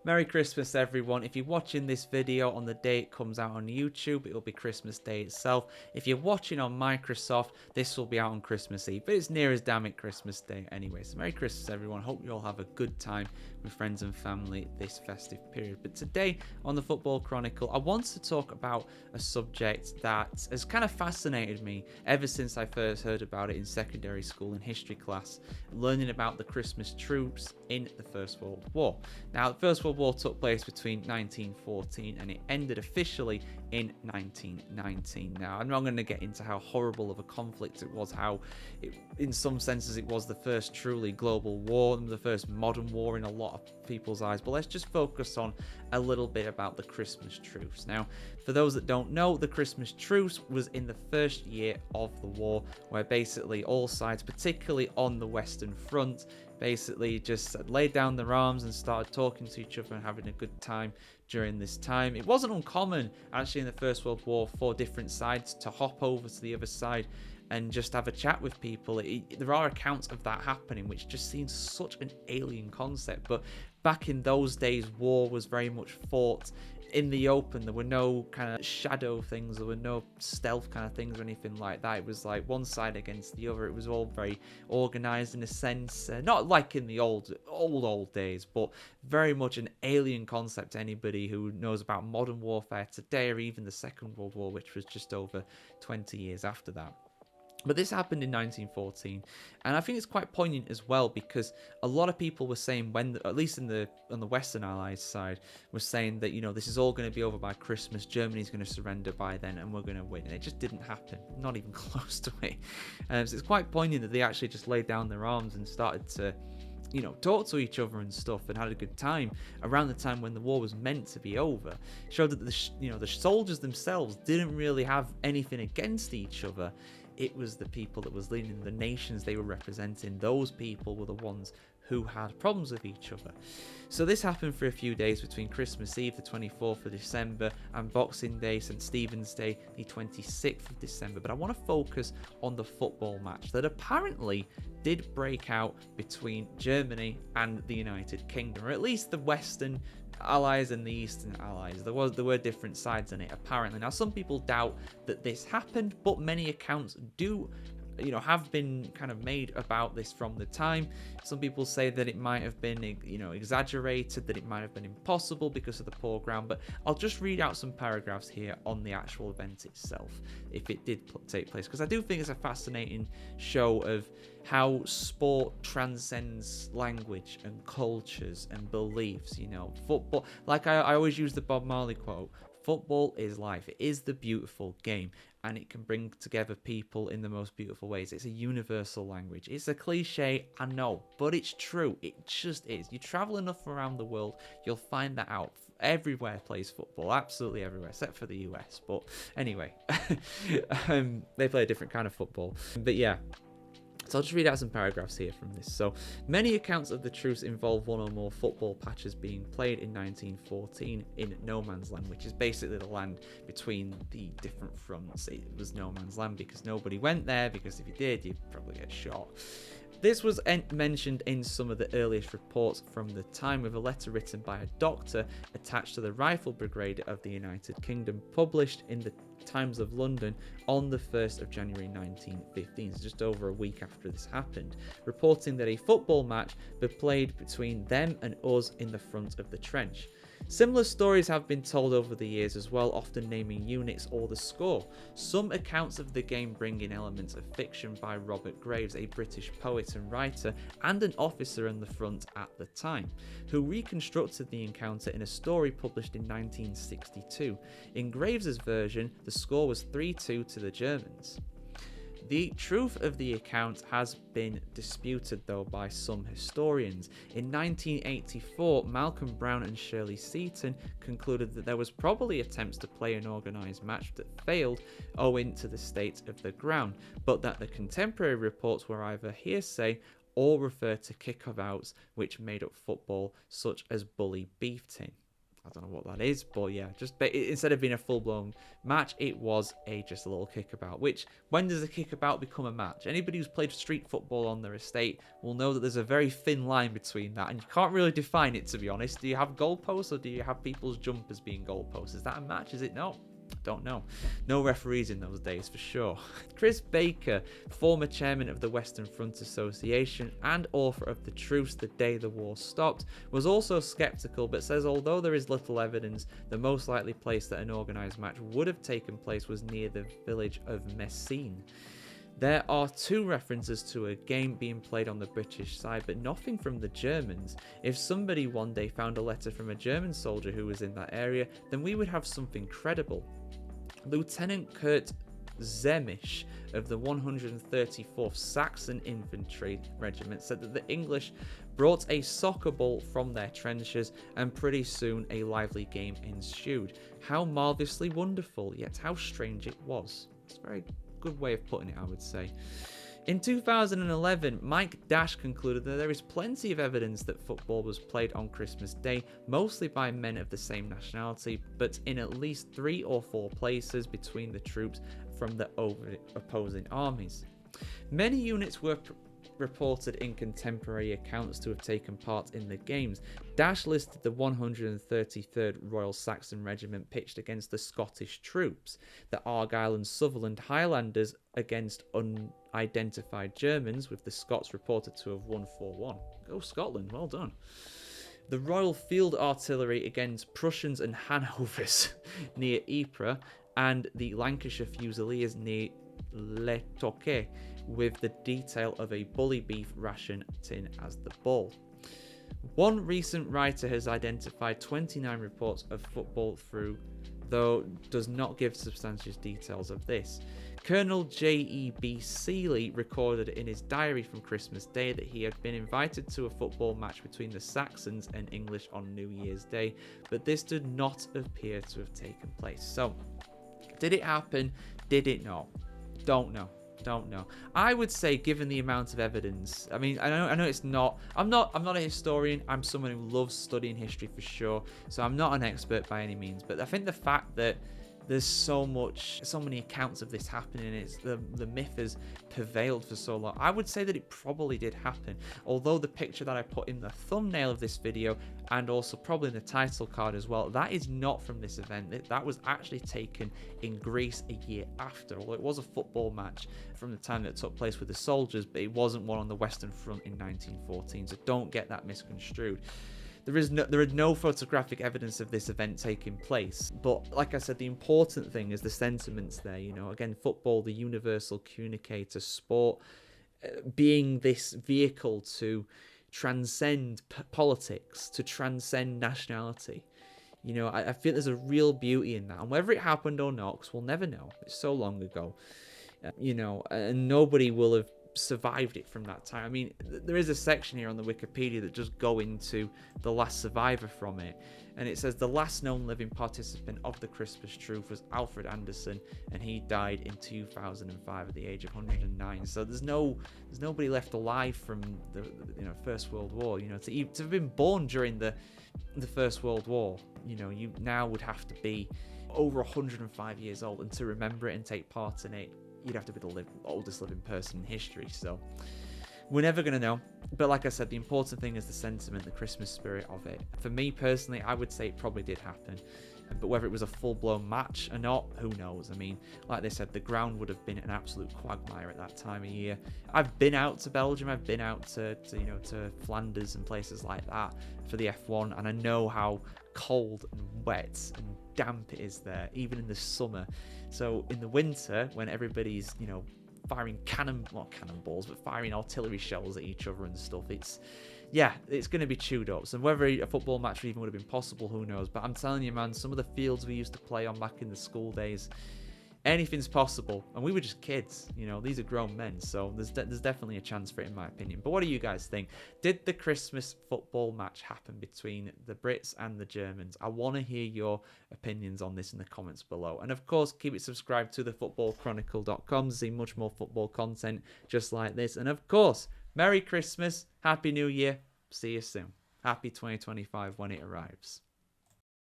Merry Christmas, everyone. If you're watching this video on the day it comes out on YouTube, it will be Christmas Day itself. If you're watching on Microsoft, this will be out on Christmas Eve. But it's near as damn it Christmas Day anyway. So Merry Christmas, everyone. Hope you all have a good time with friends and family this festive period. But today on the Football Chronicle, I want to talk about a subject that has kind of fascinated me ever since I first heard about it in secondary school in history class, learning about the Christmas truce in the First World War. Now, the First World War took place between 1914 and it ended officially in 1919. Now, I'm not going to get into how horrible of a conflict it was, in some senses it was the first truly global war, the first modern war in a lot of people's eyes, but let's just focus on a little bit about the Christmas truce. Now, for those that don't know, the Christmas truce was in the first year of the war, where basically all sides, particularly on the Western Front, basically just laid down their arms and started talking to each other and having a good time during this time. It wasn't uncommon, actually, in the First World War for different sides to hop over to the other side and just have a chat with people. There are accounts of that happening, which just seems such an alien concept. But back in those days, war was very much fought in the open. There were no kind of shadow things, there were no stealth kind of things or anything like that. It was like one side against the other. It was all very organized in a sense, not like in the old days, but very much an alien concept to anybody who knows about modern warfare today, or even the Second World War, which was just over 20 years after that. But this happened in 1914, and I think it's quite poignant as well, because a lot of people were saying, at least on the Western Allies side, were saying that, this is all going to be over by Christmas, Germany's going to surrender by then, and we're going to win. And it just didn't happen, not even close to it. So it's quite poignant that they actually just laid down their arms and started to talk to each other and stuff, and had a good time around the time when the war was meant to be over. It showed that the soldiers themselves didn't really have anything against each other. It was the people that was leading, the nations they were representing. Those people were the ones who had problems with each other. So this happened for a few days between Christmas Eve, the 24th of December, and Boxing Day, St. Stephen's Day, the 26th of December. But I want to focus on the football match that apparently did break out between Germany and the United Kingdom, or at least the Western Allies and the Eastern Allies. There were different sides in it, apparently. Now, some people doubt that this happened, but many accounts do have been kind of made about this from the time. Some people say that it might have been exaggerated, that it might have been impossible because of the poor ground, but I'll just read out some paragraphs here on the actual event itself, if it did take place, because I do think it's a fascinating show of how sport transcends language and cultures and beliefs. Football, like I always use the Bob Marley quote, football is life. It is the beautiful game, and it can bring together people in the most beautiful ways. It's a universal language. It's a cliche, I know, but it's true. It just is. You travel enough around the world, you'll find that out. Everywhere plays football, absolutely everywhere, except for the US. But anyway, they play a different kind of football. But yeah. So I'll just read out some paragraphs here from this. So, many accounts of the truce involve one or more football patches being played in 1914 in no man's land, which is basically the land between the different fronts. It was no man's land because nobody went there, because if you did, you'd probably get shot. This was mentioned in some of the earliest reports from the time, with a letter written by a doctor attached to the Rifle Brigade of the United Kingdom, published in the Times of London on the 1st of January 1915, so just over a week after this happened, reporting that a football match was played between them and us in the front of the trench. Similar stories have been told over the years as well, often naming units or the score. Some accounts of the game bring in elements of fiction by Robert Graves, a British poet and writer and an officer on the front at the time, who reconstructed the encounter in a story published in 1962. In Graves's version, the score was 3-2 to the Germans. The truth of the account has been disputed, though, by some historians. In 1984, Malcolm Brown and Shirley Seaton concluded that there was probably attempts to play an organised match that failed owing to the state of the ground, but that the contemporary reports were either hearsay or referred to kickabouts which made up football, such as Bully Beef Tin. I don't know what that is, but yeah, just instead of being a full-blown match, it was just a little kickabout. Which, when does a kickabout become a match? Anybody who's played street football on their estate will know that there's a very thin line between that, and you can't really define it, to be honest. Do you have goalposts, or do you have people's jumpers being goalposts? Is that a match? Is it not? Don't know. No referees in those days for sure. Chris Baker, former chairman of the Western Front Association and author of The Truce, The Day the War Stopped, was also sceptical, but says although there is little evidence, the most likely place that an organised match would have taken place was near the village of Messines. There are 2 references to a game being played on the British side, but nothing from the Germans. If somebody one day found a letter from a German soldier who was in that area, then we would have something credible. Lieutenant Kurt Zemisch of the 134th Saxon Infantry Regiment said that the English brought a soccer ball from their trenches, and pretty soon a lively game ensued. How marvellously wonderful, yet how strange it was. It's a very good way of putting it, I would say. In 2011, Mike Dash concluded that there is plenty of evidence that football was played on Christmas Day, mostly by men of the same nationality, but in at least 3 or 4 places between the troops from the opposing armies. Many units were reported in contemporary accounts to have taken part in the games. Dash listed the 133rd Royal Saxon Regiment pitched against the Scottish troops, the Argyll and Sutherland Highlanders against unidentified Germans, with the Scots reported to have won 4-1. Go Scotland, well done. The Royal Field Artillery against Prussians and Hanovers near Ypres, and the Lancashire Fusiliers near Le Touquet, with the detail of a bully beef ration tin as the ball. One recent writer has identified 29 reports of football through, though does not give substantial details of this. Colonel J.E.B. Seeley recorded in his diary from Christmas Day that he had been invited to a football match between the Saxons and English on New Year's Day, but this did not appear to have taken place. So, did it happen? Did it not? Don't know. I would say, given the amount of evidence, I mean, I know it's not. I'm not a historian. I'm someone who loves studying history for sure. So I'm not an expert by any means. But I think the fact that there's so many accounts of this happening, it's the myth has prevailed for so long. I would say that it probably did happen. Although the picture that I put in the thumbnail of this video, and also probably in the title card as well, that is not from this event. That was actually taken in Greece a year after. Although it was a football match from the time that it took place with the soldiers, but it wasn't one on the Western Front in 1914. So don't get that misconstrued. There is no photographic evidence of this event taking place. But like I said, the important thing is the sentiments there. You know, again, football, the universal communicator, sport, being this vehicle to transcend politics, to transcend nationality. You know, I feel there's a real beauty in that. And whether it happened or not, because we'll never know. It's so long ago. You know, and nobody will have survived it from that time. I mean, there is a section here on the Wikipedia that just go into the last survivor from it, and it says the last known living participant of the Christmas Truce was Alfred Anderson, and he died in 2005 at the age of 109. So there's nobody left alive from the First World War. You know, to have been born during the First World War, you know, you now would have to be over 105 years old, and to remember it and take part in it, you'd have to be the oldest living person in history. So we're never going to know. But like I said, the important thing is the sentiment, the Christmas spirit of it. For me personally, I would say it probably did happen. But whether it was a full-blown match or not, who knows? I mean, like they said, the ground would have been an absolute quagmire at that time of year. I've been out to Belgium. I've been out to Flanders and places like that for the F1, and I know how cold and wet and damp it is there, even in the summer. So in the winter, when everybody's, firing cannonballs, but firing artillery shells at each other and stuff, it's going to be chewed up. So whether a football match even would have been possible, who knows? But I'm telling you, man, some of the fields we used to play on back in the school days, anything's possible. And we were just kids, these are grown men. So there's definitely a chance for it, in my opinion. But what do you guys think? Did the Christmas football match happen between the Brits and the Germans? I want to hear your opinions on this in the comments below. And of course, keep it subscribed to thefootballchronicle.com to see much more football content just like this. And of course, Merry Christmas, Happy New Year, see you soon. Happy 2025 when it arrives.